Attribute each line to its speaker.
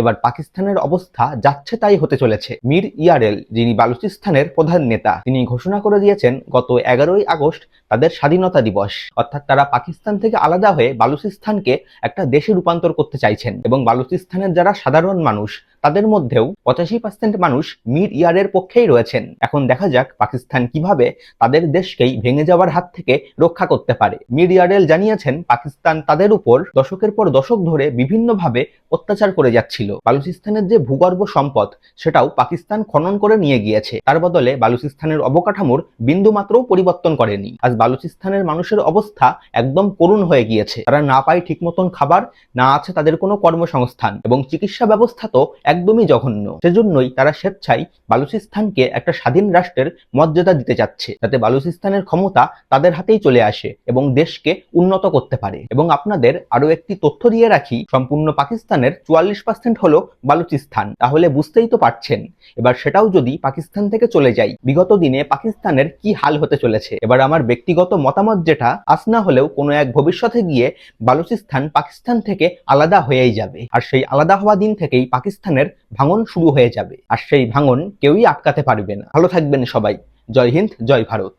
Speaker 1: এবার পাকিস্তানের অবস্থা যাচ্ছে তাই হতে চলেছে। মীর ইয়ারেল, যিনি বালুচিস্তানের প্রধান নেতা, তিনি ঘোষণা করে দিয়েছেন গত 11ই আগস্ট তাদের স্বাধীনতা দিবস। অর্থাৎ তারা পাকিস্তান থেকে আলাদা হয়ে বালুচিস্তানকে একটা দেশে রূপান্তর করতে চাইছেন এবং বালুচিস্তানের যারা সাধারণ মানুষ তাদের মধ্যেও 85% মানুষ মীর ইয়ারের পক্ষেই রয়েছেন। এখন দেখা যাক পাকিস্তান কিভাবে তাদের দেশকেই ভেঙে যাওয়ার হাত থেকে রক্ষা করতে পারে। মীর ইয়ারেল জানিয়েছেন পাকিস্তান তাদের উপর দশকের পর দশক ধরে বিভিন্নভাবে অত্যাচার করে যাচ্ছিল। বালুচিস্তানের যে ভূগর্ভ সম্পদ সেটাও পাকিস্তান খনন করে নিয়ে গিয়েছে, তার বদলে বালুচিস্তানের অবকাঠামোর বিন্দুমাত্রও পরিবর্তন করেনি। আজ বালুচিস্তানের মানুষের অবস্থা একদম করুণ হয়ে গিয়েছে। তারা না পায় ঠিক মতন খাবার, না আছে তাদের কোনো কর্মসংস্থান, এবং চিকিৎসা ব্যবস্থা তো একদমই জঘন্য। সেজন্যই তারা স্বেচ্ছায় বালুচিস্তানকে একটা স্বাধীন রাষ্ট্রের মর্যাদা দিতে চাচ্ছে, যাতে বালুচিস্তানের ক্ষমতা তাদের হাতেই চলে আসে এবং দেশকে উন্নত করতে পারে। এবং আপনাদের আরো একটি তথ্য দিয়ে রাখি, সম্পূর্ণ পাকিস্তানের 44% হলো বালুচিস্তান। তাহলে বুঝতেই তো পারছেন এবার সেটাও যদি পাকিস্তান থেকে চলে যায়, বিগত দিনে পাকিস্তানের কি হাল হতে চলেছে। এবার আমার ব্যক্তিগত মতামত যেটা, আজ না হলেও কোনো এক ভবিষ্যতে গিয়ে বালুচিস্তান পাকিস্তান থেকে আলাদা হয়েই যাবে, আর সেই আলাদা হওয়া দিন থেকেই পাকিস্তানের ভাঙন শুরু হয়ে যাবে, আর সেই ভাঙন কেউই আটকাতে পারবে না। ভালো থাকবেন সবাই। জয় হিন্দ, জয় ভারত।